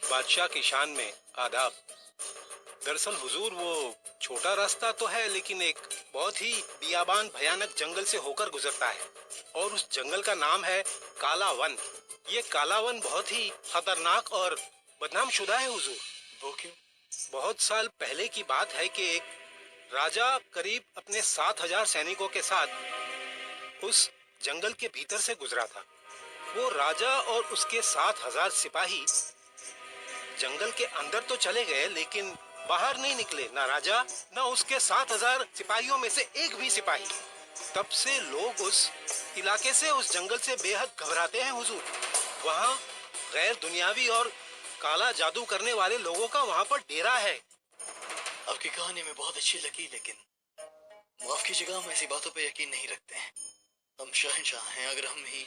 बादशाह की शान में आदाब। दरअसल हुजूर, वो छोटा रास्ता तो है लेकिन एक बहुत ही बियाबान भयानक जंगल से होकर गुजरता है और उस जंगल का नाम है काला वन। ये काला वन बहुत ही खतरनाक और बदनाम शुदा है हुजूर। वो क्यों? बहुत साल पहले की बात है कि एक राजा करीब अपने 7,000 सैनिकों के साथ उस जंगल के भीतर से गुजरा था। वो राजा और उसके 7,000 सिपाही जंगल के अंदर तो चले गए लेकिन बाहर नहीं निकले, ना राजा ना उसके 7,000 सिपाहियों में से एक भी सिपाही। तब से लोग उस इलाके से, उस जंगल से बेहद घबराते हैं हुजूर। वहाँ गैर दुनियावी और काला जादू करने वाले लोगों का वहाँ पर डेरा है। आपकी कहानी में बहुत अच्छी लगी, लेकिन माफ कीजिएगा, हम ऐसी बातों पे यकीन नहीं रखते हैं। हम शहंशाह हैं, अगर हम ही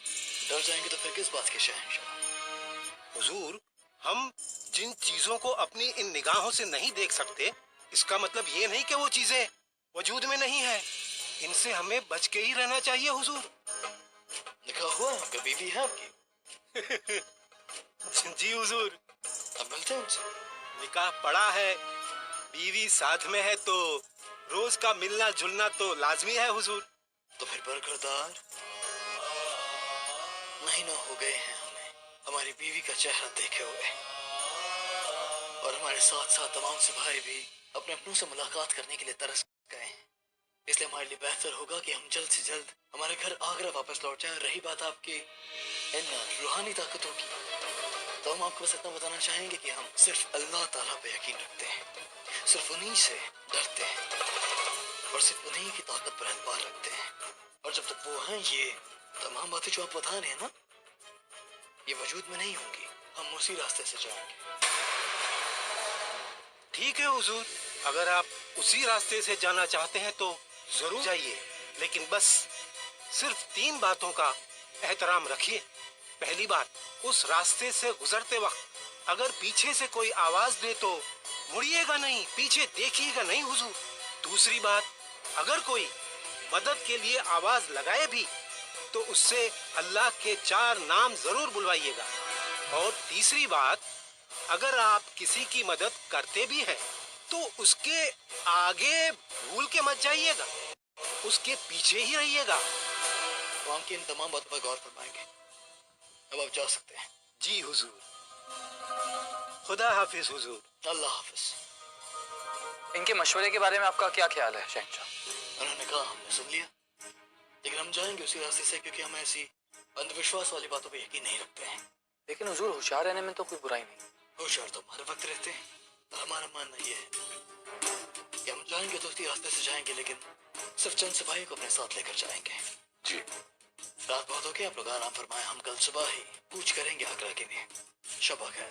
डर जाएंगे तो फिर किस बात के शहंशाह? हुजूर, हम जिन चीजों को अपनी इन निगाहों से नहीं देख सकते, इसका मतलब ये नहीं कि वो चीजें वजूद में नहीं है। इनसे हमें बच के ही रहना चाहिए हुजूर। निकाह हुआ? आपका बीवी है आपकी? जी हुजूर। अब मिलते हैं उनसे। निकाह पड़ा है, बीवी साथ में है, तो रोज का मिलना जुलना तो लाजमी है हुजूर। तो फिर बरकरार महीनों हो गए हैं हमें हमारी बीवी का चेहरा देखे हुए, और हमारे साथ साथ तमाम सिपाही भी अपने अपनों से मुलाकात करने के लिए तरस गए हैं। इसलिए हमारे लिए बेहतर होगा कि हम जल्द से जल्द हमारे घर आगरा वापस लौट जाएं। रही बात आपकी इन रूहानी ताकतों की, तो हम आपको बस इतना बताना चाहेंगे कि हम सिर्फ अल्लाह ताला पे यकीन रखते हैं, सिर्फ उन्हीं से डरते हैं और सिर्फ उन्हीं की ताकत पर एतबार रखते हैं। और जब तक वो हैं, ये तमाम बातें जो आप बता रहे हैं ना, ये वजूद में नहीं होंगी। हम उसी रास्ते से जाएंगे। ठीक है हुजूर, अगर आप उसी रास्ते से जाना चाहते हैं तो जरूर जाइए, लेकिन बस सिर्फ 3 बातों का एहतराम रखिए। पहली बात, उस रास्ते से गुजरते वक्त अगर पीछे से कोई आवाज दे तो मुड़िएगा नहीं, पीछे देखिएगा नहीं हुजूर। दूसरी बात, अगर कोई मदद के लिए आवाज लगाए भी तो उससे अल्लाह के 4 नाम जरूर बुलवाइएगा। और तीसरी बात, अगर आप किसी की मदद करते भी हैं तो उसके आगे भूल के मत जाइएगा, उसके पीछे ही रहिएगा। तो हम इन तमाम बातों पर गौर फरमाएंगे। अब आप जा सकते हैं। जी हुजूर। खुदा हाफिज हुजूर। अल्लाह हाफिज। इनके मशवरे के बारे में आपका क्या ख्याल है शहंशाह? उन्होंने कहा, हमने सुन लिया, लेकिन हम जाएंगे उसी रास्ते से, क्योंकि हम ऐसी अंधविश्वास वाली बातों पे यकीन नहीं रखते हैं। लेकिन हुजूर, होशियार रहने में तो कोई बुराई नहीं। होशियार तो हमारे वक्त रहते हैं, और हमारा मानना ये है कि हम जाएंगे तो उसी रास्ते से जाएंगे, लेकिन सिर्फ चंद सिपाही को अपने साथ लेकर जाएंगे। जी। रात बहुत हो गई, आप लोग आराम फरमाएं। हम कल सुबह ही कूच करेंगे आगरा के लिए। शब खैर।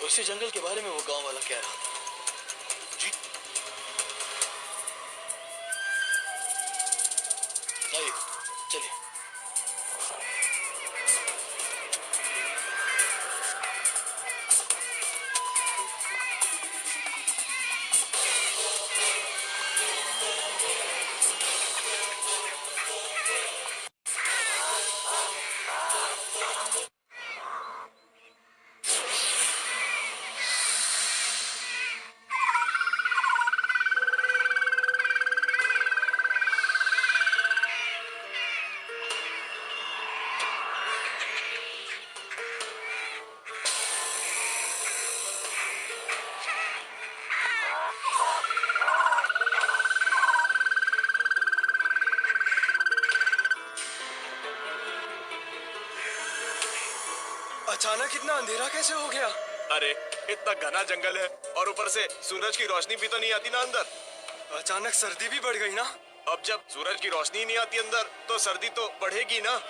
उसी जंगल के बारे में वो गांव वाला कह रहा था। जी, आइए चलिए। अचानक इतना अंधेरा कैसे हो गया? अरे इतना घना जंगल है और ऊपर से सूरज की रोशनी भी तो नहीं आती ना अंदर। अचानक सर्दी भी बढ़ गई ना? अब जब सूरज की रोशनी नहीं आती अंदर तो सर्दी तो बढ़ेगी ना।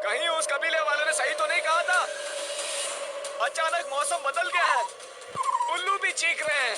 कहीं उस कबीले वाले ने सही तो नहीं कहा था? अचानक मौसम बदल गया है। उल्लू भी चीख रहे हैं।